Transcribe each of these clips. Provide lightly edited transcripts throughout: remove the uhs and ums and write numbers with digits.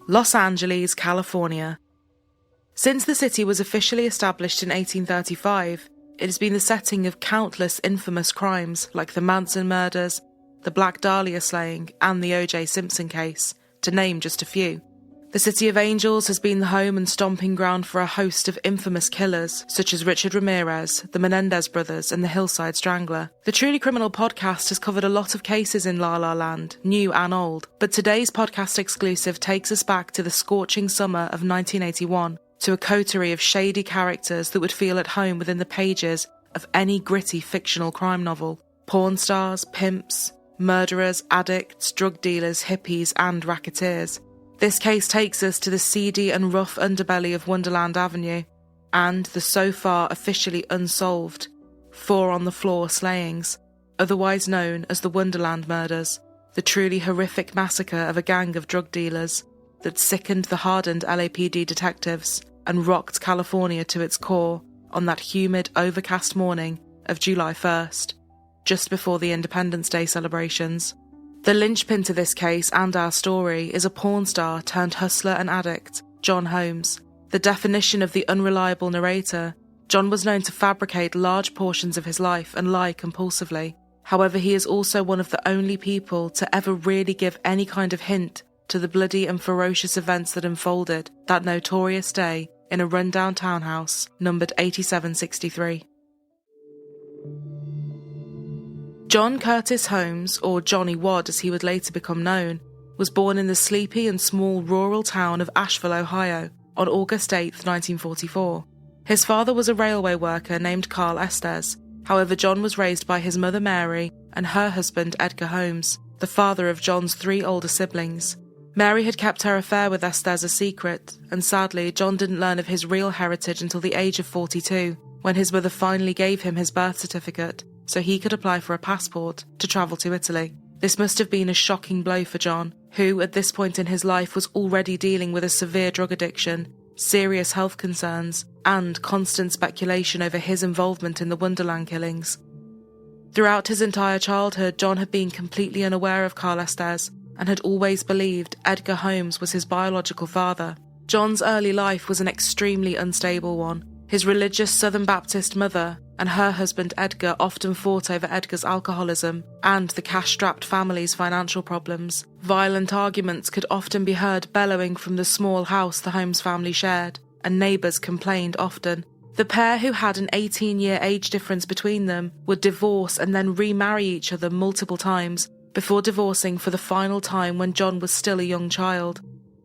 Los Angeles, California. Since the city was officially established in 1835, it has been the setting of countless infamous crimes like the Manson murders, the Black Dahlia slaying, and the O.J. Simpson case, to name just a few. The City of Angels has been the home and stomping ground for a host of infamous killers, such as Richard Ramirez, the Menendez brothers, and the Hillside Strangler. The Truly Criminal podcast has covered a lot of cases in La La Land, new and old, but today's podcast exclusive takes us back to the scorching summer of 1981, to a coterie of shady characters that would feel at home within the pages of any gritty fictional crime novel. Porn stars, pimps, murderers, addicts, drug dealers, hippies, and racketeers. This case takes us to the seedy and rough underbelly of Wonderland Avenue, and the so far officially unsolved 4-on-the-floor slayings, otherwise known as the Wonderland Murders, the truly horrific massacre of a gang of drug dealers that sickened the hardened LAPD detectives and rocked California to its core on that humid, overcast morning of July 1st, just before the Independence Day celebrations. The linchpin to this case and our story is a porn star turned hustler and addict, John Holmes. The definition of the unreliable narrator, John was known to fabricate large portions of his life and lie compulsively. However, he is also one of the only people to ever really give any kind of hint to the bloody and ferocious events that unfolded that notorious day in a rundown townhouse numbered 8763. John Curtis Holmes, or Johnny Wad as he would later become known, was born in the sleepy and small rural town of Asheville, Ohio, on August 8, 1944. His father was a railway worker named Carl Estes. However, John was raised by his mother Mary and her husband Edgar Holmes, the father of John's 3 older siblings. Mary had kept her affair with Estes a secret, and sadly, John didn't learn of his real heritage until the age of 42, when his mother finally gave him his birth certificate so he could apply for a passport to travel to Italy. This must have been a shocking blow for John, who at this point in his life was already dealing with a severe drug addiction, serious health concerns, and constant speculation over his involvement in the Wonderland killings. Throughout his entire childhood, John had been completely unaware of Carl Estes and had always believed Edgar Holmes was his biological father. John's early life was an extremely unstable one. His religious Southern Baptist mother and her husband Edgar often fought over Edgar's alcoholism and the cash-strapped family's financial problems. Violent arguments could often be heard bellowing from the small house the Holmes family shared, and neighbours complained often. The pair, who had an 18-year age difference between them, would divorce and then remarry each other multiple times, before divorcing for the final time when John was still a young child.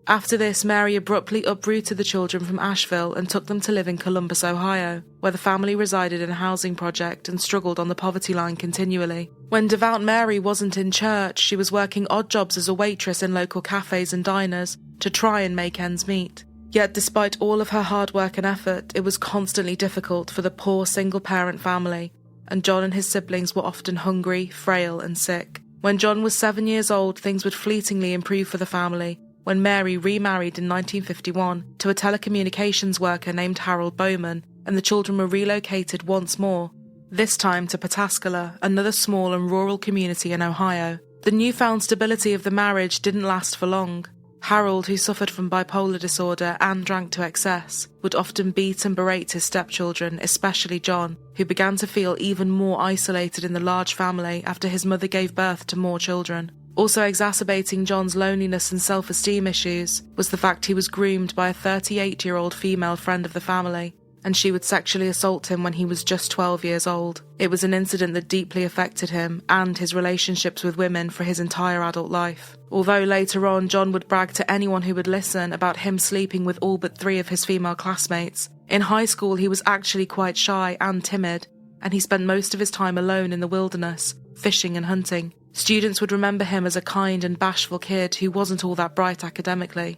After this, Mary abruptly uprooted the children from Asheville and took them to live in Columbus, Ohio, where the family resided in a housing project and struggled on the poverty line continually. When devout Mary wasn't in church, she was working odd jobs as a waitress in local cafes and diners to try and make ends meet. Yet despite all of her hard work and effort, it was constantly difficult for the poor single-parent family, and John and his siblings were often hungry, frail and sick. When John was 7 years old, things would fleetingly improve for the family, when Mary remarried in 1951 to a telecommunications worker named Harold Bowman, and the children were relocated once more, this time to Pataskala, another small and rural community in Ohio. The newfound stability of the marriage didn't last for long. Harold, who suffered from bipolar disorder and drank to excess, would often beat and berate his stepchildren, especially John, who began to feel even more isolated in the large family after his mother gave birth to more children. Also exacerbating John's loneliness and self-esteem issues was the fact he was groomed by a 38-year-old female friend of the family, and she would sexually assault him when he was just 12 years old. It was an incident that deeply affected him and his relationships with women for his entire adult life. Although later on John would brag to anyone who would listen about him sleeping with all but 3 of his female classmates, in high school he was actually quite shy and timid, and he spent most of his time alone in the wilderness, fishing and hunting. Students would remember him as a kind and bashful kid who wasn't all that bright academically.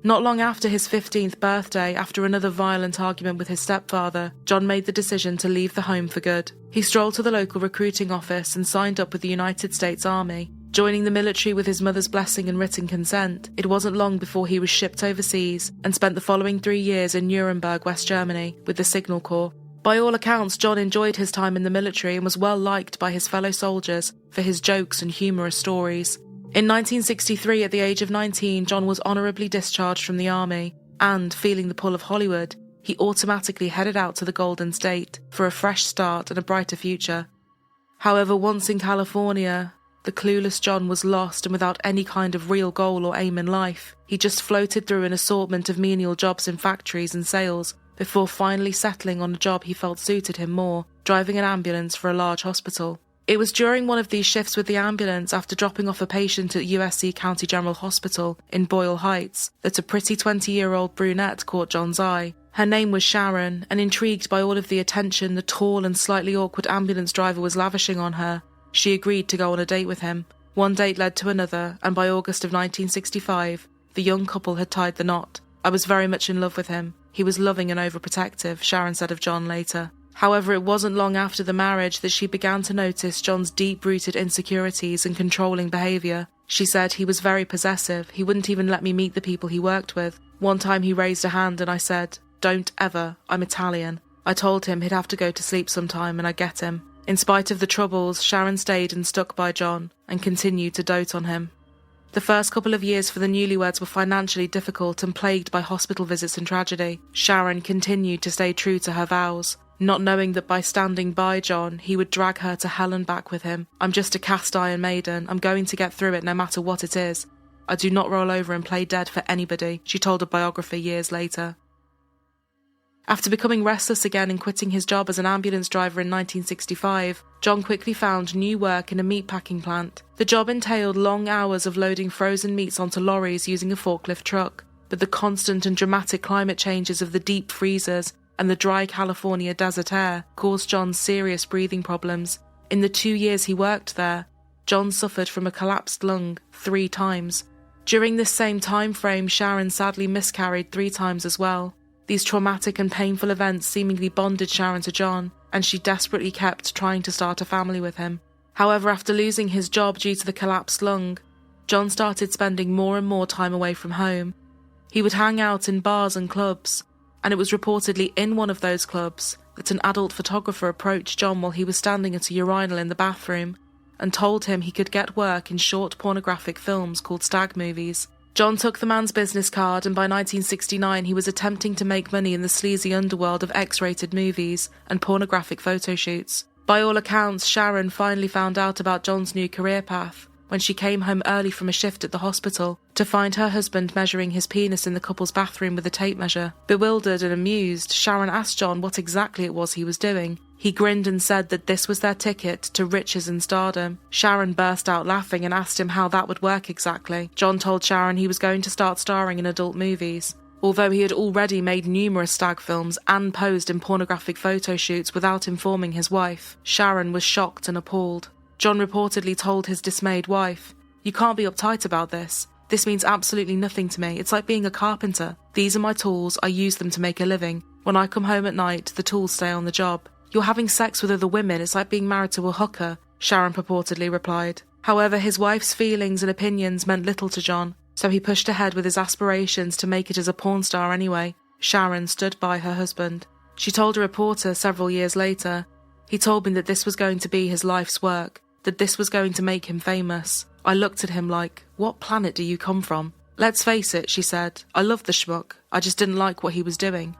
Not long after his 15th birthday, after another violent argument with his stepfather, John made the decision to leave the home for good. He strolled to the local recruiting office and signed up with the United States Army. Joining the military with his mother's blessing and written consent, it wasn't long before he was shipped overseas and spent the following 3 years in Nuremberg, West Germany, with the Signal Corps. By all accounts, John enjoyed his time in the military and was well liked by his fellow soldiers for his jokes and humorous stories. In 1963, at the age of 19, John was honourably discharged from the army, and, feeling the pull of Hollywood, he automatically headed out to the Golden State for a fresh start and a brighter future. However, once in California, the clueless John was lost and without any kind of real goal or aim in life. He just floated through an assortment of menial jobs in factories and sales before finally settling on a job he felt suited him more, driving an ambulance for a large hospital. It was during one of these shifts with the ambulance, after dropping off a patient at USC County General Hospital in Boyle Heights, that a pretty 20-year-old brunette caught John's eye. Her name was Sharon, and intrigued by all of the attention the tall and slightly awkward ambulance driver was lavishing on her, she agreed to go on a date with him. One date led to another, and by August of 1965, the young couple had tied the knot. I was very much in love with him. He was loving and overprotective, Sharon said of John later. However, it wasn't long after the marriage that she began to notice John's deep-rooted insecurities and controlling behaviour. She said he was very possessive. He wouldn't even let me meet the people he worked with. One time he raised a hand and I said, "Don't ever, I'm Italian." I told him he'd have to go to sleep sometime and I get him. In spite of the troubles, Sharon stayed and stuck by John and continued to dote on him. The first couple of years for the newlyweds were financially difficult and plagued by hospital visits and tragedy. Sharon continued to stay true to her vows, not knowing that by standing by John, he would drag her to hell and back with him. "I'm just a cast-iron maiden. I'm going to get through it no matter what it is. I do not roll over and play dead for anybody," she told a biographer years later. After becoming restless again and quitting his job as an ambulance driver in 1965, John quickly found new work in a meatpacking plant. The job entailed long hours of loading frozen meats onto lorries using a forklift truck, but the constant and dramatic climate changes of the deep freezers and the dry California desert air caused John serious breathing problems. In the 2 years he worked there, John suffered from a collapsed lung 3 times. During this same time frame, Sharon sadly miscarried 3 times as well. These traumatic and painful events seemingly bonded Sharon to John, and she desperately kept trying to start a family with him. However, after losing his job due to the collapsed lung, John started spending more and more time away from home. He would hang out in bars and clubs, and it was reportedly in one of those clubs that an adult photographer approached John while he was standing at a urinal in the bathroom and told him he could get work in short pornographic films called stag movies. John took the man's business card, and by 1969 he was attempting to make money in the sleazy underworld of X-rated movies and pornographic photo shoots. By all accounts, Sharon finally found out about John's new career path when she came home early from a shift at the hospital to find her husband measuring his penis in the couple's bathroom with a tape measure. Bewildered and amused, Sharon asked John what exactly it was he was doing. He grinned and said that this was their ticket to riches and stardom. Sharon burst out laughing and asked him how that would work exactly. John told Sharon he was going to start starring in adult movies. Although he had already made numerous stag films and posed in pornographic photo shoots without informing his wife, Sharon was shocked and appalled. John reportedly told his dismayed wife, "You can't be uptight about this. This means absolutely nothing to me. It's like being a carpenter. These are my tools. I use them to make a living. When I come home at night, the tools stay on the job. You're having sex with other women. It's like being married to a hooker," Sharon purportedly replied. However, his wife's feelings and opinions meant little to John, so he pushed ahead with his aspirations to make it as a porn star anyway. Sharon stood by her husband. She told a reporter several years later, "He told me that this was going to be his life's work, that this was going to make him famous. I looked at him like, what planet do you come from?" "Let's face it," she said, "I loved the schmuck. I just didn't like what he was doing."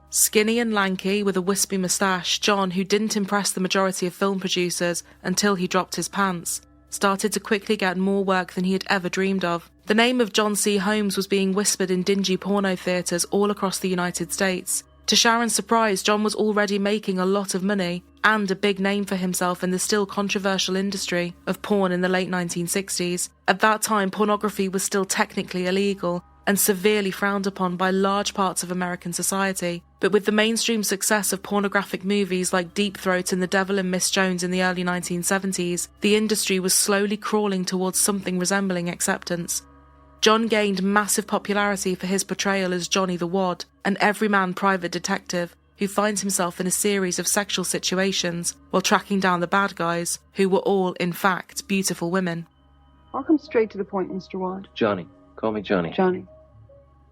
Skinny and lanky, with a wispy moustache, John, who didn't impress the majority of film producers until he dropped his pants, started to quickly get more work than he had ever dreamed of. The name of John C. Holmes was being whispered in dingy porno theatres all across the United States. To Sharon's surprise, John was already making a lot of money and a big name for himself in the still controversial industry of porn in the late 1960s. At that time, pornography was still technically illegal and severely frowned upon by large parts of American society. But with the mainstream success of pornographic movies like Deep Throat and The Devil and Miss Jones in the early 1970s, the industry was slowly crawling towards something resembling acceptance. John gained massive popularity for his portrayal as Johnny the Wad, an everyman private detective who finds himself in a series of sexual situations while tracking down the bad guys, who were all, in fact, beautiful women. I'll come straight to the point, Mr. Wad. Johnny. Call me Johnny. Johnny,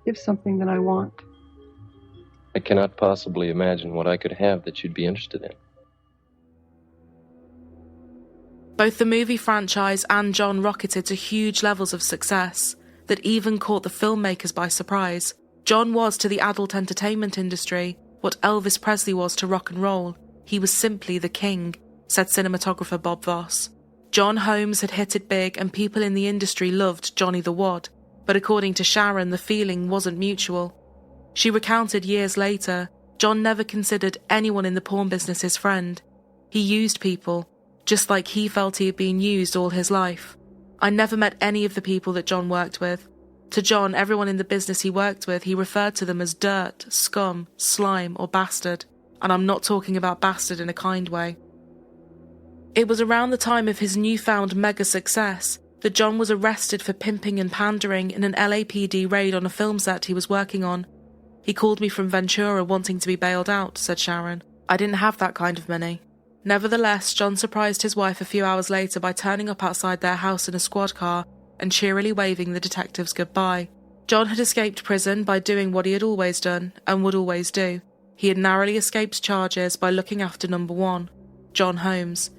give something that I want. I cannot possibly imagine what I could have that you'd be interested in. Both the movie franchise and John rocketed to huge levels of success that even caught the filmmakers by surprise. John was to the adult entertainment industry what Elvis Presley was to rock and roll. He was simply the king, said cinematographer Bob Voss. John Holmes had hit it big and people in the industry loved Johnny the Wad, but according to Sharon, the feeling wasn't mutual. She recounted years later, John never considered anyone in the porn business his friend. He used people, just like he felt he had been used all his life. I never met any of the people that John worked with. To John, everyone in the business he worked with, he referred to them as dirt, scum, slime, or bastard. And I'm not talking about bastard in a kind way. It was around the time of his newfound mega success that John was arrested for pimping and pandering in an LAPD raid on a film set he was working on. He called me from Ventura wanting to be bailed out, said Sharon. I didn't have that kind of money. Nevertheless, John surprised his wife a few hours later by turning up outside their house in a squad car and cheerily waving the detectives goodbye. John had escaped prison by doing what he had always done and would always do. He had narrowly escaped charges by looking after number one, John Holmes.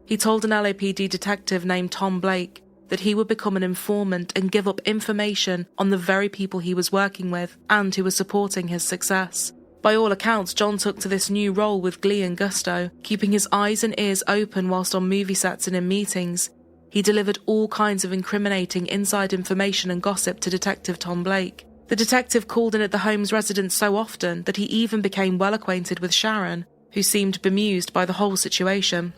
He told an LAPD detective named Tom Blake that he would become an informant and give up information on the very people he was working with and who were supporting his success. By all accounts, John took to this new role with glee and gusto, keeping his eyes and ears open whilst on movie sets and in meetings. He delivered all kinds of incriminating inside information and gossip to Detective Tom Blake. The detective called in at the Holmes residence so often that he even became well acquainted with Sharon, who seemed bemused by the whole situation.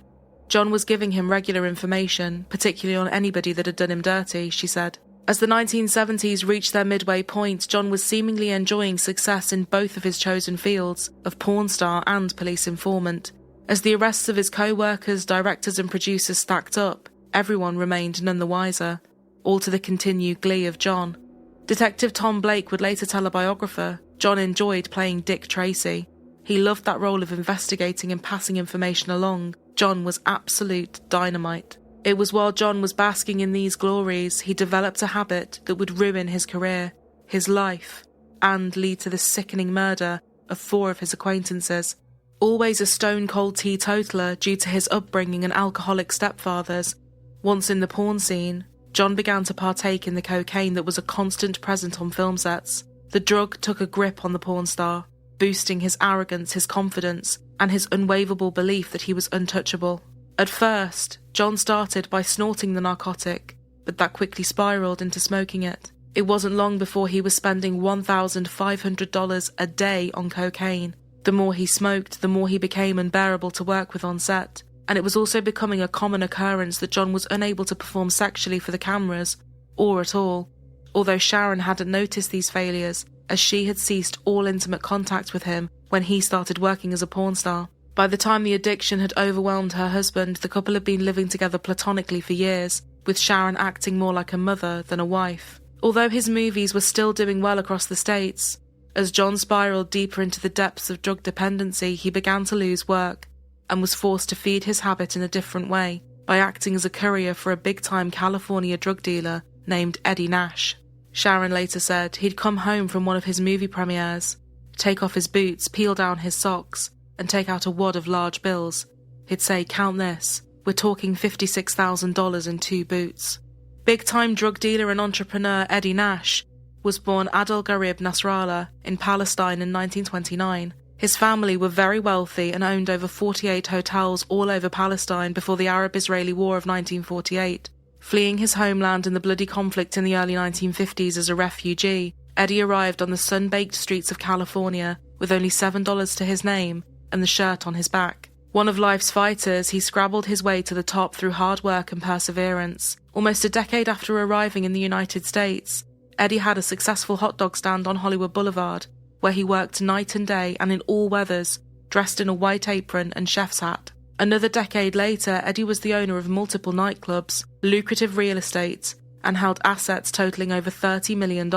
John was giving him regular information, particularly on anybody that had done him dirty, she said. As the 1970s reached their midway point, John was seemingly enjoying success in both of his chosen fields, of porn star and police informant. As the arrests of his co-workers, directors and producers stacked up, everyone remained none the wiser, all to the continued glee of John. Detective Tom Blake would later tell a biographer, John enjoyed playing Dick Tracy. He loved that role of investigating and passing information along. John was absolute dynamite. It was while John was basking in these glories, he developed a habit that would ruin his career, his life, and lead to the sickening murder of 4 of his acquaintances. Always a stone-cold teetotaler due to his upbringing and alcoholic stepfathers, once in the porn scene, John began to partake in the cocaine that was a constant present on film sets. The drug took a grip on the porn star, boosting his arrogance, his confidence, and his unwaverable belief that he was untouchable. At first, John started by snorting the narcotic, but that quickly spiraled into smoking it. It wasn't long before he was spending $1,500 a day on cocaine. The more he smoked, the more he became unbearable to work with on set. And it was also becoming a common occurrence that John was unable to perform sexually for the cameras, or at all. Although Sharon hadn't noticed these failures, as she had ceased all intimate contact with him when he started working as a porn star. By the time the addiction had overwhelmed her husband, the couple had been living together platonically for years, with Sharon acting more like a mother than a wife. Although his movies were still doing well across the States, as John spiraled deeper into the depths of drug dependency, he began to lose work, and was forced to feed his habit in a different way, by acting as a courier for a big-time California drug dealer named Eddie Nash. Sharon later said he'd come home from one of his movie premieres, take off his boots, peel down his socks, and take out a wad of large bills. He'd say, "Count this, we're talking $56,000 in 2 boots." Big-time drug dealer and entrepreneur Eddie Nash was born Adel Garib Nasrallah in Palestine in 1929. His family were very wealthy and owned over 48 hotels all over Palestine before the Arab-Israeli War of 1948. Fleeing his homeland in the bloody conflict in the early 1950s as a refugee, Eddie arrived on the sun-baked streets of California with only $7 to his name and the shirt on his back. One of life's fighters, he scrabbled his way to the top through hard work and perseverance. Almost a decade after arriving in the United States, Eddie had a successful hot dog stand on Hollywood Boulevard, where he worked night and day and in all weathers, dressed in a white apron and chef's hat. Another decade later, Eddie was the owner of multiple nightclubs, lucrative real estate, and held assets totaling over $30 million.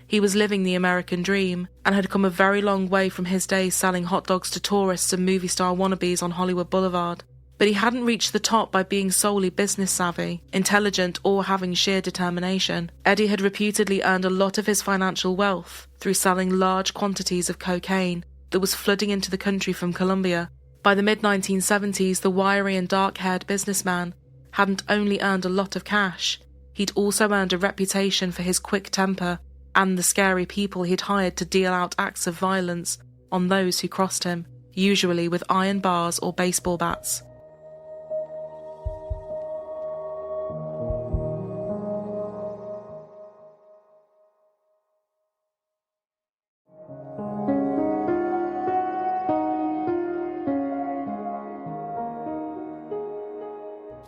He was living the American dream, and had come a very long way from his days selling hot dogs to tourists and movie star wannabes on Hollywood Boulevard. But he hadn't reached the top by being solely business savvy, intelligent, or having sheer determination. Eddie had reputedly earned a lot of his financial wealth through selling large quantities of cocaine that was flooding into the country from Colombia. By the mid-1970s, the wiry and dark-haired businessman hadn't only earned a lot of cash, he'd also earned a reputation for his quick temper and the scary people he'd hired to deal out acts of violence on those who crossed him, usually with iron bars or baseball bats.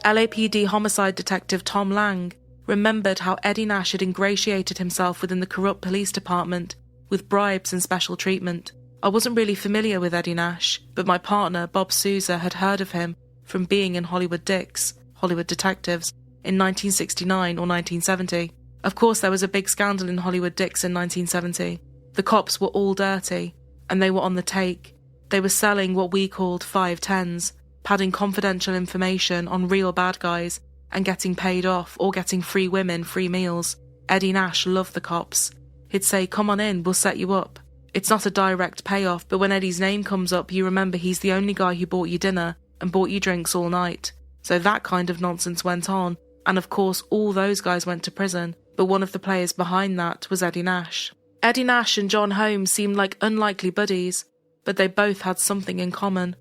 LAPD homicide detective Tom Lang remembered how Eddie Nash had ingratiated himself within the corrupt police department with bribes and special treatment. I wasn't really familiar with Eddie Nash, but my partner, Bob Sousa, had heard of him from being in Hollywood Detectives, in 1969 or 1970. Of course, there was a big scandal in Hollywood Dicks in 1970. The cops were all dirty, and they were on the take. They were selling what we called 510s, padding confidential information on real bad guys and getting paid off or getting free women free meals. Eddie Nash loved the cops. He'd say, "Come on in, we'll set you up." It's not a direct payoff, but when Eddie's name comes up, you remember he's the only guy who bought you dinner and bought you drinks all night. So that kind of nonsense went on, and of course all those guys went to prison, but one of the players behind that was Eddie Nash. Eddie Nash and John Holmes seemed like unlikely buddies, but they both had something in common: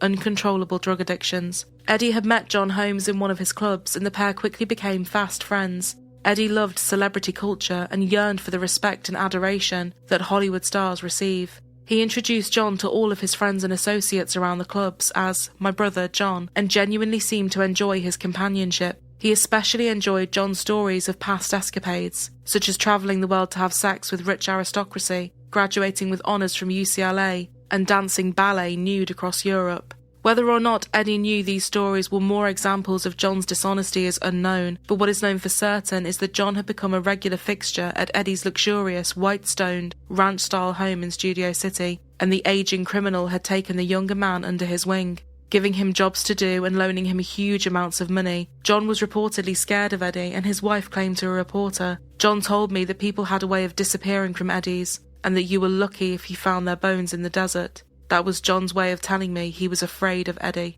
uncontrollable drug addictions. Eddie had met John Holmes in one of his clubs, and the pair quickly became fast friends. Eddie loved celebrity culture and yearned for the respect and adoration that Hollywood stars receive. He introduced John to all of his friends and associates around the clubs as "my brother John," and genuinely seemed to enjoy his companionship. He especially enjoyed John's stories of past escapades, such as travelling the world to have sex with rich aristocracy, graduating with honours from UCLA, and dancing ballet nude across Europe. Whether or not Eddie knew these stories were more examples of John's dishonesty is unknown, but what is known for certain is that John had become a regular fixture at Eddie's luxurious, white-stoned, ranch-style home in Studio City, and the aging criminal had taken the younger man under his wing, giving him jobs to do and loaning him huge amounts of money. John was reportedly scared of Eddie, and his wife claimed to a reporter, "John told me that people had a way of disappearing from Eddie's, and that you were lucky if you found their bones in the desert." That was John's way of telling me he was afraid of Eddie.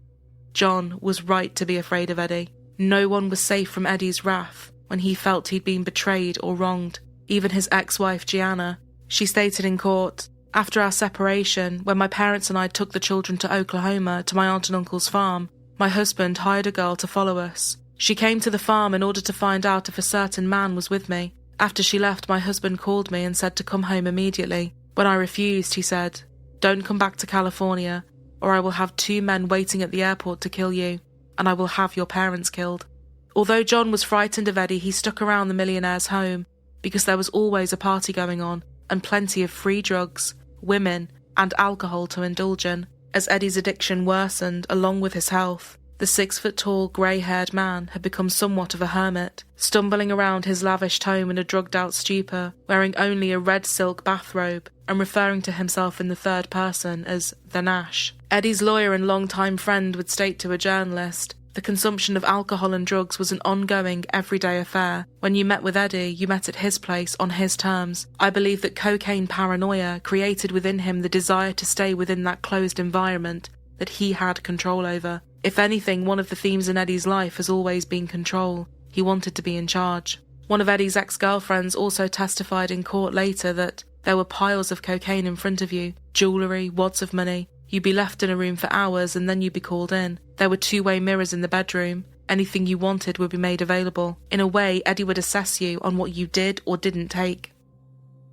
John was right to be afraid of Eddie. No one was safe from Eddie's wrath when he felt he'd been betrayed or wronged. Even his ex-wife Gianna. She stated in court, "After our separation, when my parents and I took the children to Oklahoma to my aunt and uncle's farm, my husband hired a girl to follow us. She came to the farm in order to find out if a certain man was with me. After she left, my husband called me and said to come home immediately. When I refused, he said, 'Don't come back to California, or I will have 2 men waiting at the airport to kill you, and I will have your parents killed.'" Although John was frightened of Eddie, he stuck around the millionaire's home, because there was always a party going on, and plenty of free drugs, women, and alcohol to indulge in. As Eddie's addiction worsened, along with his health, the 6-foot-tall, grey-haired man had become somewhat of a hermit, stumbling around his lavished home in a drugged-out stupor, wearing only a red silk bathrobe, and referring to himself in the third person as the Nash. Eddie's lawyer and longtime friend would state to a journalist, "The consumption of alcohol and drugs was an ongoing, everyday affair. When you met with Eddie, you met at his place, on his terms. I believe that cocaine paranoia created within him the desire to stay within that closed environment that he had control over. If anything, one of the themes in Eddie's life has always been control. He wanted to be in charge." One of Eddie's ex-girlfriends also testified in court later that there were piles of cocaine in front of you, jewellery, wads of money. You'd be left in a room for hours and then you'd be called in. There were 2-way mirrors in the bedroom. Anything you wanted would be made available. In a way, Eddie would assess you on what you did or didn't take.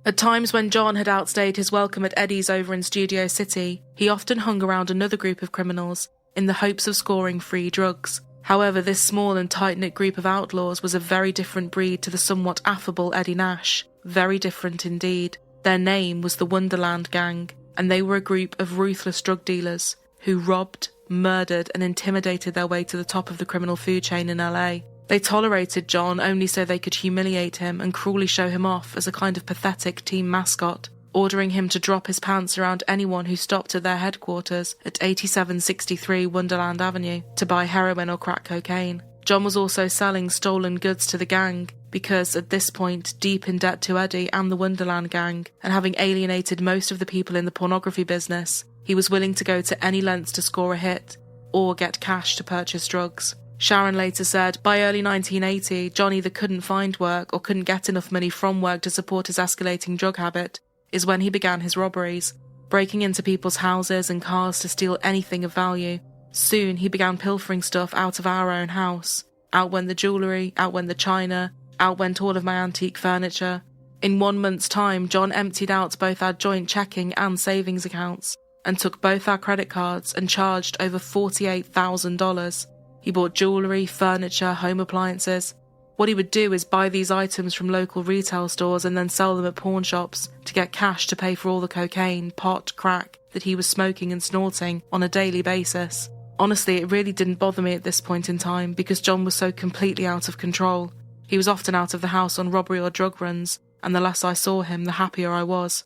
At times when John had outstayed his welcome at Eddie's over in Studio City, he often hung around another group of criminals in the hopes of scoring free drugs. However, this small and tight-knit group of outlaws was a very different breed to the somewhat affable Eddie Nash. Very different indeed. Their name was the Wonderland Gang, and they were a group of ruthless drug dealers who robbed, murdered, and intimidated their way to the top of the criminal food chain in LA. They tolerated John only so they could humiliate him and cruelly show him off as a kind of pathetic team mascot, ordering him to drop his pants around anyone who stopped at their headquarters at 8763 Wonderland Avenue to buy heroin or crack cocaine. John was also selling stolen goods to the gang because, at this point, deep in debt to Eddie and the Wonderland Gang, and having alienated most of the people in the pornography business, he was willing to go to any lengths to score a hit or get cash to purchase drugs. Sharon later said, by early 1980, John either couldn't find work or couldn't get enough money from work to support his escalating drug habit, is when he began his robberies, breaking into people's houses and cars to steal anything of value. Soon he began pilfering stuff out of our own house. Out went the jewellery, out went the china, out went all of my antique furniture. In 1 month's time, John emptied out both our joint checking and savings accounts, and took both our credit cards and charged over $48,000. He bought jewellery, furniture, home appliances. What he would do is buy these items from local retail stores and then sell them at pawn shops to get cash to pay for all the cocaine, pot, crack that he was smoking and snorting on a daily basis. Honestly, it really didn't bother me at this point in time because John was so completely out of control. He was often out of the house on robbery or drug runs, and the less I saw him, the happier I was.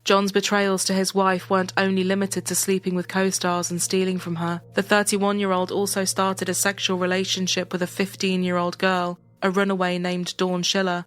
John's betrayals to his wife weren't only limited to sleeping with co-stars and stealing from her. The 31-year-old also started a sexual relationship with a 15-year-old girl, a runaway named Dawn Schiller.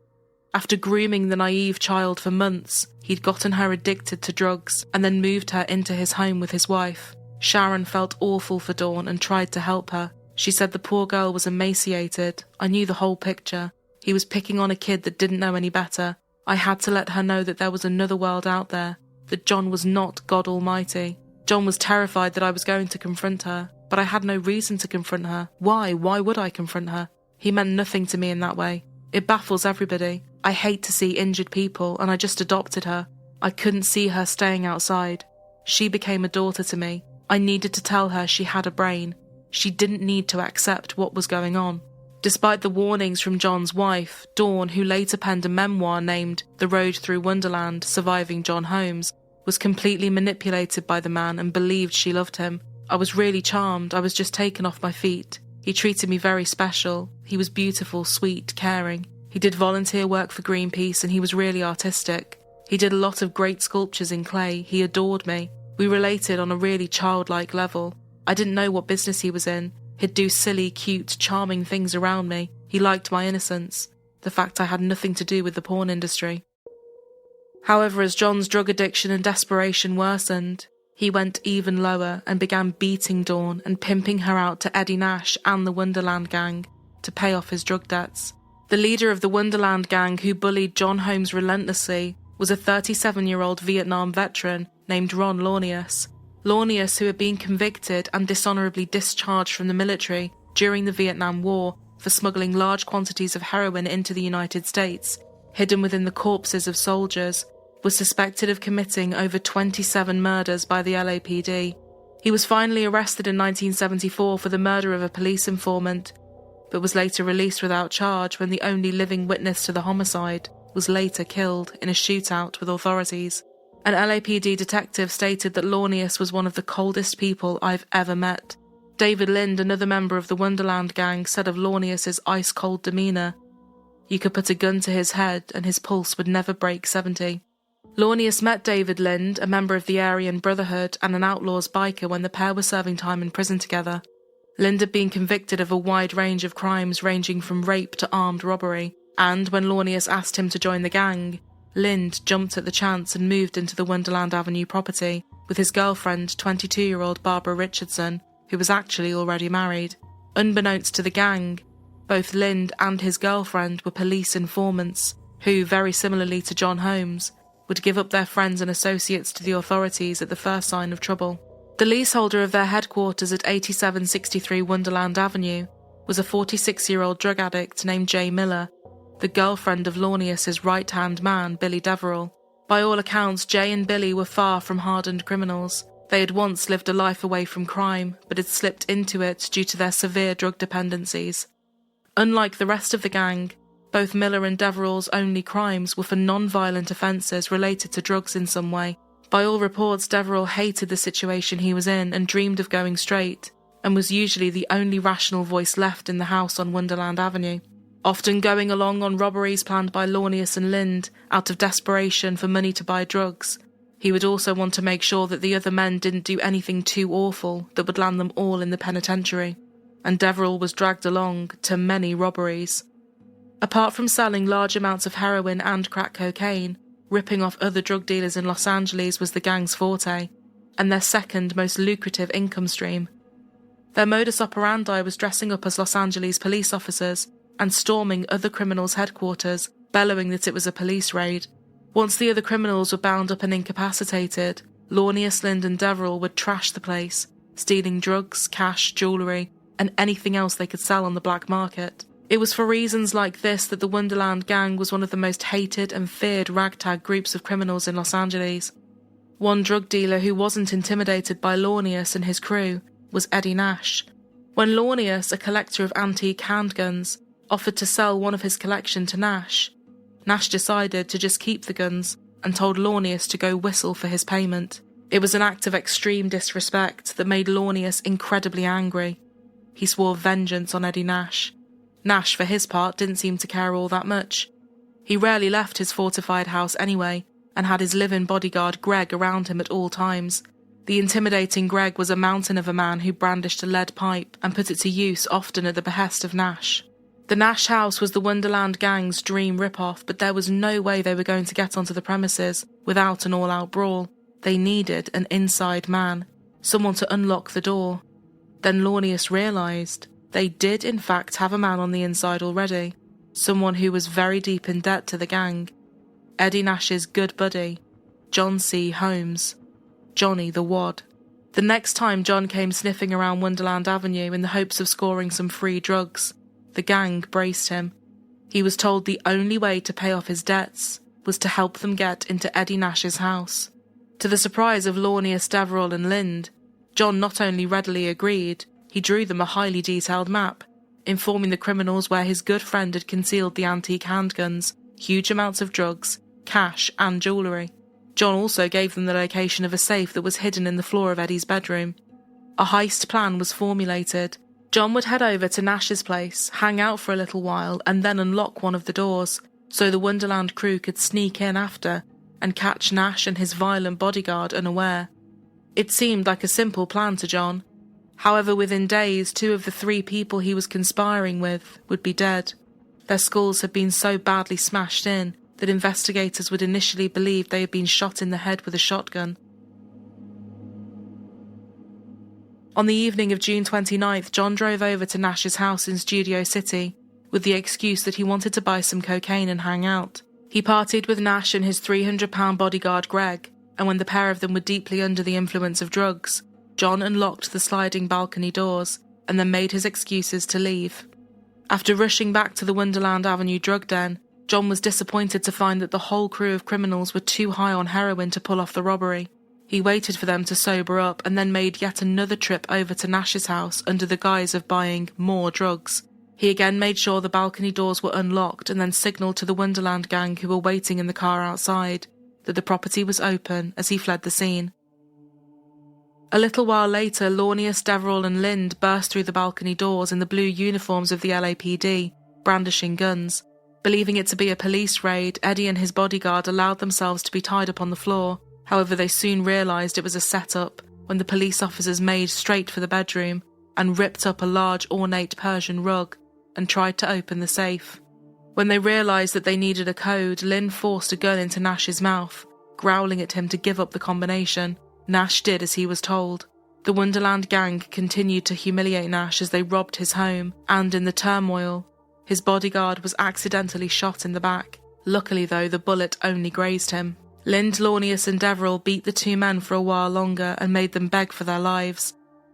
After grooming the naive child for months, he'd gotten her addicted to drugs and then moved her into his home with his wife. Sharon felt awful for Dawn and tried to help her. She said the poor girl was emaciated. I knew the whole picture. He was picking on a kid that didn't know any better. I had to let her know that there was another world out there, that John was not God Almighty. John was terrified that I was going to confront her, but I had no reason to confront her. Why? Why would I confront her? He meant nothing to me in that way. It baffles everybody. I hate to see injured people, and I just adopted her. I couldn't see her staying outside. She became a daughter to me. I needed to tell her she had a brain. She didn't need to accept what was going on. Despite the warnings from John's wife, Dawn, who later penned a memoir named The Road Through Wonderland, Surviving John Holmes, was completely manipulated by the man and believed she loved him. I was really charmed. I was just taken off my feet. He treated me very special. He was beautiful, sweet, caring. He did volunteer work for Greenpeace and he was really artistic. He did a lot of great sculptures in clay. He adored me. We related on a really childlike level. I didn't know what business he was in. He'd do silly, cute, charming things around me. He liked my innocence, the fact I had nothing to do with the porn industry. However, as John's drug addiction and desperation worsened, he went even lower and began beating Dawn and pimping her out to Eddie Nash and the Wonderland gang to pay off his drug debts. The leader of the Wonderland gang who bullied John Holmes relentlessly was a 37-year-old Vietnam veteran named Ron Launius. Launius, who had been convicted and dishonourably discharged from the military during the Vietnam War for smuggling large quantities of heroin into the United States, hidden within the corpses of soldiers, was suspected of committing over 27 murders by the LAPD. He was finally arrested in 1974 for the murder of a police informant, but was later released without charge when the only living witness to the homicide was later killed in a shootout with authorities. An LAPD detective stated that Launius was one of the coldest people I've ever met. David Lind, another member of the Wonderland gang, said of Launius's ice-cold demeanour, "You could put a gun to his head and his pulse would never break 70. Launius met David Lind, a member of the Aryan Brotherhood and an outlaws biker, when the pair were serving time in prison together. Lind had been convicted of a wide range of crimes ranging from rape to armed robbery, and when Launius asked him to join the gang, Lind jumped at the chance and moved into the Wonderland Avenue property with his girlfriend, 22-year-old Barbara Richardson, who was actually already married. Unbeknownst to the gang, both Lind and his girlfriend were police informants who, very similarly to John Holmes, would give up their friends and associates to the authorities at the first sign of trouble. The leaseholder of their headquarters at 8763 Wonderland Avenue was a 46-year-old drug addict named Jay Miller, the girlfriend of Launius's right-hand man, Billy Deverell. By all accounts, Jay and Billy were far from hardened criminals. They had once lived a life away from crime, but had slipped into it due to their severe drug dependencies. Unlike the rest of the gang, both Miller and Deverell's only crimes were for non-violent offences related to drugs in some way. By all reports, Deverell hated the situation he was in and dreamed of going straight, and was usually the only rational voice left in the house on Wonderland Avenue. Often going along on robberies planned by Launius and Lind out of desperation for money to buy drugs, he would also want to make sure that the other men didn't do anything too awful that would land them all in the penitentiary, and Deverell was dragged along to many robberies. Apart from selling large amounts of heroin and crack cocaine, ripping off other drug dealers in Los Angeles was the gang's forte, and their second most lucrative income stream. Their modus operandi was dressing up as Los Angeles police officers and storming other criminals' headquarters, bellowing that it was a police raid. Once the other criminals were bound up and incapacitated, Launius, Lind and Deverell would trash the place, stealing drugs, cash, jewellery, and anything else they could sell on the black market. It was for reasons like this that the Wonderland Gang was one of the most hated and feared ragtag groups of criminals in Los Angeles. One drug dealer who wasn't intimidated by Launius and his crew was Eddie Nash. When Launius, a collector of antique handguns, offered to sell one of his collection to Nash, Nash decided to just keep the guns and told Launius to go whistle for his payment. It was an act of extreme disrespect that made Launius incredibly angry. He swore vengeance on Eddie Nash. Nash, for his part, didn't seem to care all that much. He rarely left his fortified house anyway, and had his live-in bodyguard Greg around him at all times. The intimidating Greg was a mountain of a man who brandished a lead pipe and put it to use often at the behest of Nash. The Nash house was the Wonderland Gang's dream rip-off, but there was no way they were going to get onto the premises without an all-out brawl. They needed an inside man, someone to unlock the door. Then Launius realised they did in fact have a man on the inside already, someone who was very deep in debt to the gang. Eddie Nash's good buddy, John C. Holmes, Johnny the Wad. The next time John came sniffing around Wonderland Avenue in the hopes of scoring some free drugs, the gang braced him. He was told the only way to pay off his debts was to help them get into Eddie Nash's house. To the surprise of Launius, Deverell and Lind, John not only readily agreed, he drew them a highly detailed map, informing the criminals where his good friend had concealed the antique handguns, huge amounts of drugs, cash and jewellery. John also gave them the location of a safe that was hidden in the floor of Eddie's bedroom. A heist plan was formulated. John would head over to Nash's place, hang out for a little while, and then unlock one of the doors, so the Wonderland crew could sneak in after and catch Nash and his violent bodyguard unaware. It seemed like a simple plan to John. However, within days, 2 of the 3 people he was conspiring with would be dead. Their skulls had been so badly smashed in that investigators would initially believe they had been shot in the head with a shotgun. On the evening of June 29th, John drove over to Nash's house in Studio City with the excuse that he wanted to buy some cocaine and hang out. He partied with Nash and his 300-pound bodyguard Greg, and when the pair of them were deeply under the influence of drugs, John unlocked the sliding balcony doors and then made his excuses to leave. After rushing back to the Wonderland Avenue drug den, John was disappointed to find that the whole crew of criminals were too high on heroin to pull off the robbery. He waited for them to sober up and then made yet another trip over to Nash's house under the guise of buying more drugs. He again made sure the balcony doors were unlocked and then signalled to the Wonderland gang who were waiting in the car outside that the property was open as he fled the scene. A little while later, Launius, Deverell and Lind burst through the balcony doors in the blue uniforms of the LAPD, brandishing guns. Believing it to be a police raid, Eddie and his bodyguard allowed themselves to be tied up on the floor. However, they soon realised it was a setup when the police officers made straight for the bedroom and ripped up a large ornate Persian rug and tried to open the safe. When they realised that they needed a code, Lynn forced a gun into Nash's mouth, growling at him to give up the combination. Nash did as he was told. The Wonderland gang continued to humiliate Nash as they robbed his home, and in the turmoil, his bodyguard was accidentally shot in the back. Luckily though, the bullet only grazed him. Lind, Launius and Deverell beat the 2 men for a while longer and made them beg for their lives,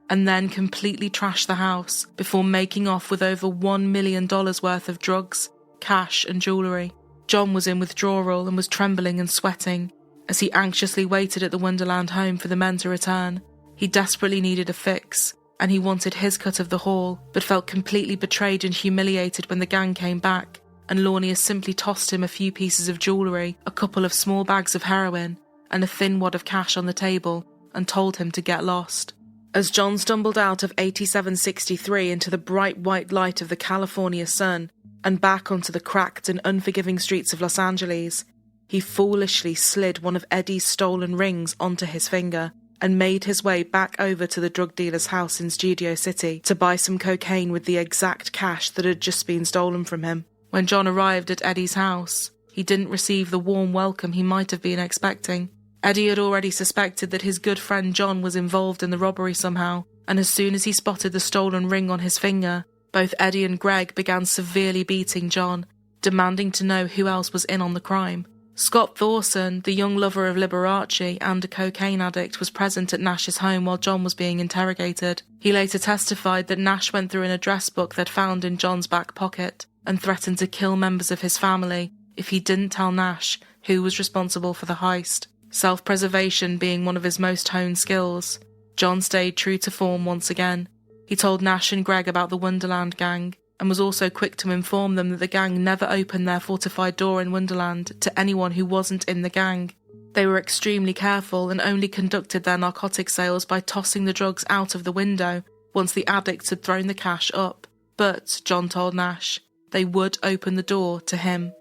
and then completely trashed the house before making off with over $1 million worth of drugs, cash and jewellery. John was in withdrawal and was trembling and sweating as he anxiously waited at the Wonderland home for the men to return. He desperately needed a fix, and he wanted his cut of the haul, but felt completely betrayed and humiliated when the gang came back, and Launius simply tossed him a few pieces of jewellery, a couple of small bags of heroin, and a thin wad of cash on the table, and told him to get lost. As John stumbled out of 8763 into the bright white light of the California sun, and back onto the cracked and unforgiving streets of Los Angeles, he foolishly slid one of Eddie's stolen rings onto his finger, and made his way back over to the drug dealer's house in Studio City to buy some cocaine with the exact cash that had just been stolen from him. When John arrived at Eddie's house, he didn't receive the warm welcome he might have been expecting. Eddie had already suspected that his good friend John was involved in the robbery somehow, and as soon as he spotted the stolen ring on his finger, both Eddie and Greg began severely beating John, demanding to know who else was in on the crime. Scott Thorson, the young lover of Liberace and a cocaine addict, was present at Nash's home while John was being interrogated. He later testified that Nash went through an address book they'd found in John's back pocket and threatened to kill members of his family if he didn't tell Nash who was responsible for the heist. Self-preservation being one of his most honed skills, John stayed true to form once again. He told Nash and Greg about the Wonderland gang, and was also quick to inform them that the gang never opened their fortified door in Wonderland to anyone who wasn't in the gang. They were extremely careful and only conducted their narcotic sales by tossing the drugs out of the window once the addicts had thrown the cash up. But, John told Nash, they would open the door to him.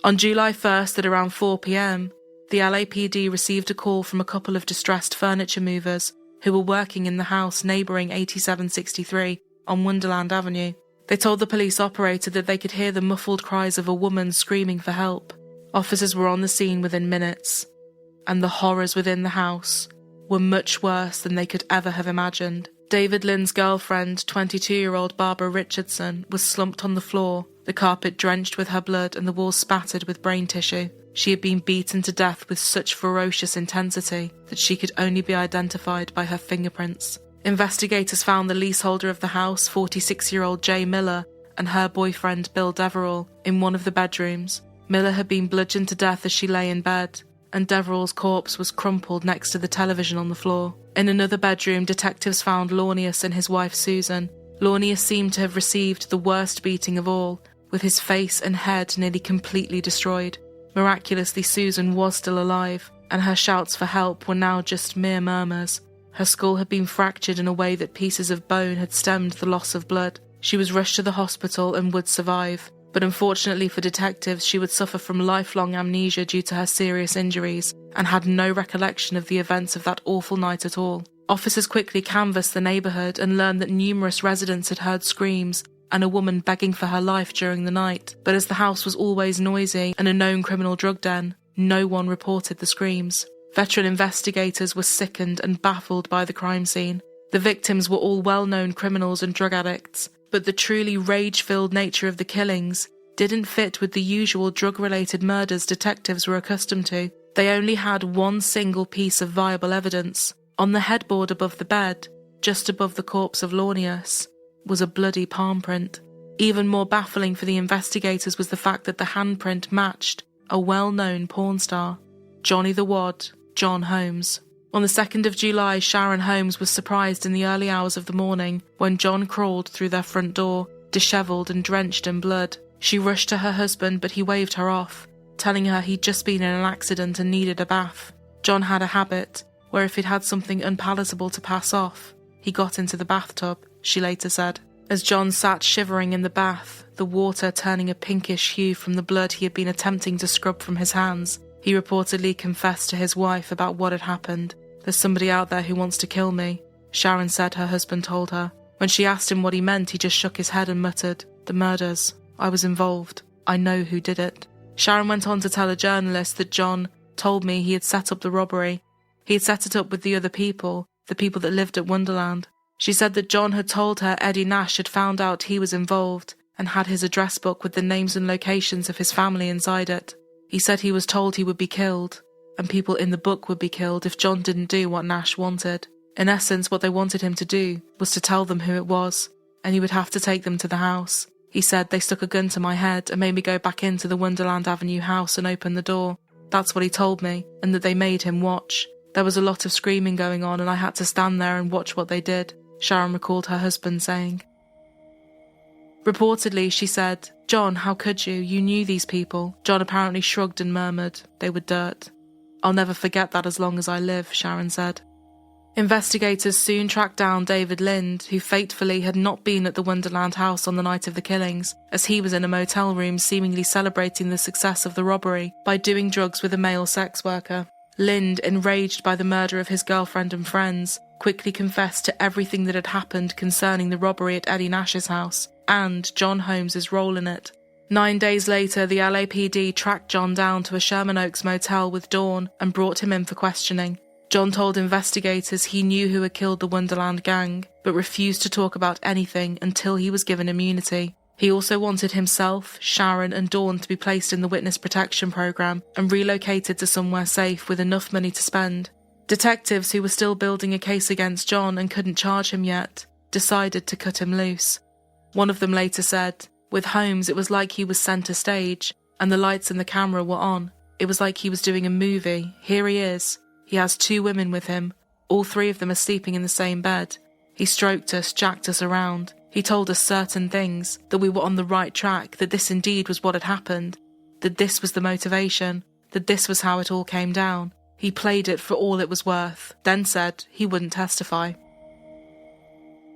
On July 1st at around 4 p.m, the LAPD received a call from a couple of distressed furniture movers who were working in the house neighbouring 8763 on Wonderland Avenue. They told the police operator that they could hear the muffled cries of a woman screaming for help. Officers were on the scene within minutes, and the horrors within the house were much worse than they could ever have imagined. David Lynn's girlfriend, 22-year-old Barbara Richardson, was slumped on the floor, the carpet drenched with her blood and the walls spattered with brain tissue. She had been beaten to death with such ferocious intensity that she could only be identified by her fingerprints. Investigators found the leaseholder of the house, 46-year-old Jay Miller, and her boyfriend Bill Deverell in one of the bedrooms. Miller had been bludgeoned to death as she lay in bed, and Deverell's corpse was crumpled next to the television on the floor. In another bedroom, detectives found Notorious and his wife Susan. Notorious seemed to have received the worst beating of all, with his face and head nearly completely destroyed. Miraculously, Susan was still alive, and her shouts for help were now just mere murmurs. Her skull had been fractured in a way that pieces of bone had stemmed the loss of blood. She was rushed to the hospital and would survive, but unfortunately for detectives, she would suffer from lifelong amnesia due to her serious injuries, and had no recollection of the events of that awful night at all. Officers quickly canvassed the neighbourhood and learned that numerous residents had heard screams and a woman begging for her life during the night, but as the house was always noisy and a known criminal drug den, no one reported the screams. Veteran investigators were sickened and baffled by the crime scene. The victims were all well-known criminals and drug addicts, but the truly rage-filled nature of the killings didn't fit with the usual drug-related murders detectives were accustomed to. They only had one single piece of viable evidence. On the headboard above the bed, just above the corpse of Notorious, was a bloody palm print. Even more baffling for the investigators was the fact that the handprint matched a well-known porn star, Johnny the Wad, John Holmes. On the 2nd of July, Sharon Holmes was surprised in the early hours of the morning when John crawled through their front door, dishevelled and drenched in blood. She rushed to her husband, but he waved her off, telling her he'd just been in an accident and needed a bath. John had a habit where if he'd had something unpalatable to pass off, he got into the bathtub, she later said. As John sat shivering in the bath, the water turning a pinkish hue from the blood he had been attempting to scrub from his hands, he reportedly confessed to his wife about what had happened. "There's somebody out there who wants to kill me," Sharon said her husband told her. When she asked him what he meant, he just shook his head and muttered, "The murders. I was involved. I know who did it." Sharon went on to tell a journalist that John told me he had set up the robbery. He had set it up with the other people, the people that lived at Wonderland. She said that John had told her Eddie Nash had found out he was involved and had his address book with the names and locations of his family inside it. He said he was told he would be killed, and people in the book would be killed if John didn't do what Nash wanted. In essence, what they wanted him to do was to tell them who it was, and he would have to take them to the house. He said they stuck a gun to my head and made me go back into the Wonderland Avenue house and open the door. That's what he told me, and that they made him watch. There was a lot of screaming going on and I had to stand there and watch what they did, Sharon recalled her husband saying. Reportedly, she said, "John, how could you? You knew these people." John apparently shrugged and murmured, "They were dirt." "I'll never forget that as long as I live," Sharon said. Investigators soon tracked down David Lind, who fatefully had not been at the Wonderland house on the night of the killings, as he was in a motel room seemingly celebrating the success of the robbery by doing drugs with a male sex worker. Lind, enraged by the murder of his girlfriend and friends, quickly confessed to everything that had happened concerning the robbery at Eddie Nash's house, and John Holmes' role in it. 9 days later, the LAPD tracked John down to a Sherman Oaks motel with Dawn and brought him in for questioning. John told investigators he knew who had killed the Wonderland gang, but refused to talk about anything until he was given immunity. He also wanted himself, Sharon and Dawn to be placed in the witness protection program and relocated to somewhere safe with enough money to spend. Detectives who were still building a case against John and couldn't charge him yet, decided to cut him loose. One of them later said, "With Holmes it was like he was centre stage, and the lights and the camera were on. It was like he was doing a movie. Here he is. He has 2 women with him. All 3 of them are sleeping in the same bed. He stroked us, jacked us around. He told us certain things, that we were on the right track, that this indeed was what had happened, that this was the motivation, that this was how it all came down. He played it for all it was worth, then said he wouldn't testify."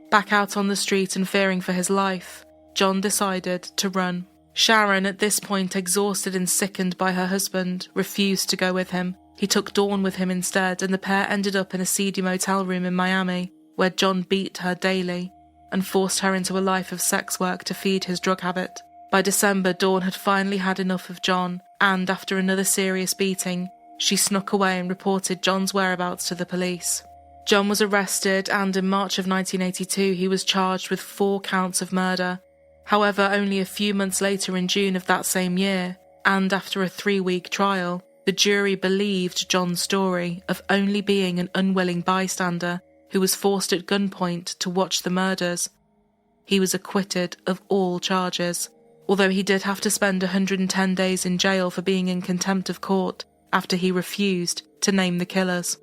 Back out on the street and fearing for his life, John decided to run. Sharon, at this point exhausted and sickened by her husband, refused to go with him. He took Dawn with him instead, and the pair ended up in a seedy motel room in Miami, where John beat her daily and forced her into a life of sex work to feed his drug habit. By December, Dawn had finally had enough of John, and after another serious beating, she snuck away and reported John's whereabouts to the police. John was arrested, and in March of 1982 he was charged with 4 counts of murder. However, only a few months later in June of that same year, and after a 3-week trial, the jury believed John's story of only being an unwilling bystander who was forced at gunpoint to watch the murders. He was acquitted of all charges, although he did have to spend 110 days in jail for being in contempt of court after he refused to name the killers.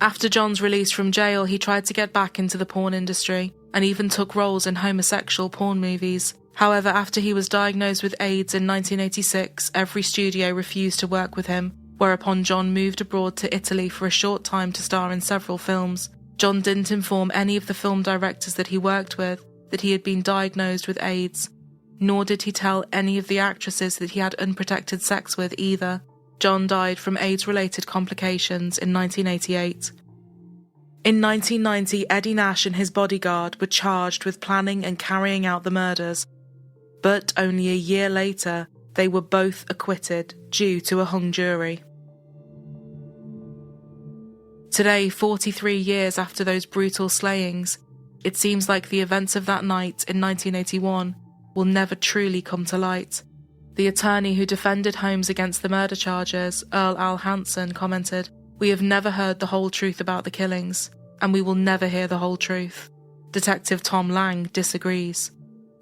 After John's release from jail, he tried to get back into the porn industry and even took roles in homosexual porn movies. However, after he was diagnosed with AIDS in 1986, every studio refused to work with him, whereupon John moved abroad to Italy for a short time to star in several films. John didn't inform any of the film directors that he worked with that he had been diagnosed with AIDS, nor did he tell any of the actresses that he had unprotected sex with either. John died from AIDS-related complications in 1988. In 1990, Eddie Nash and his bodyguard were charged with planning and carrying out the murders, but only a year later, they were both acquitted due to a hung jury. Today, 43 years after those brutal slayings, it seems like the events of that night in 1981 will never truly come to light. The attorney who defended Holmes against the murder charges, Earl Al Hansen, commented, "We have never heard the whole truth about the killings, and we will never hear the whole truth." Detective Tom Lang disagrees.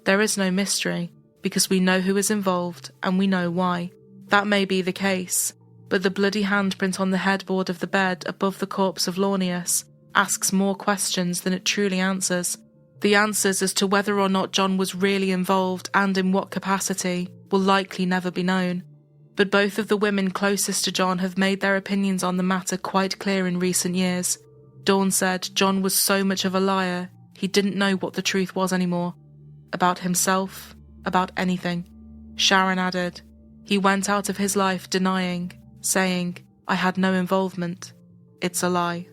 "There is no mystery, because we know who is involved and we know why." That may be the case, but the bloody handprint on the headboard of the bed above the corpse of Notorious asks more questions than it truly answers. The answers as to whether or not John was really involved and in what capacity will likely never be known. But both of the women closest to John have made their opinions on the matter quite clear in recent years. Dawn said John was so much of a liar, he didn't know what the truth was anymore. About himself, about anything. Sharon added, "He went out of his life denying, saying, 'I had no involvement. It's a lie.'"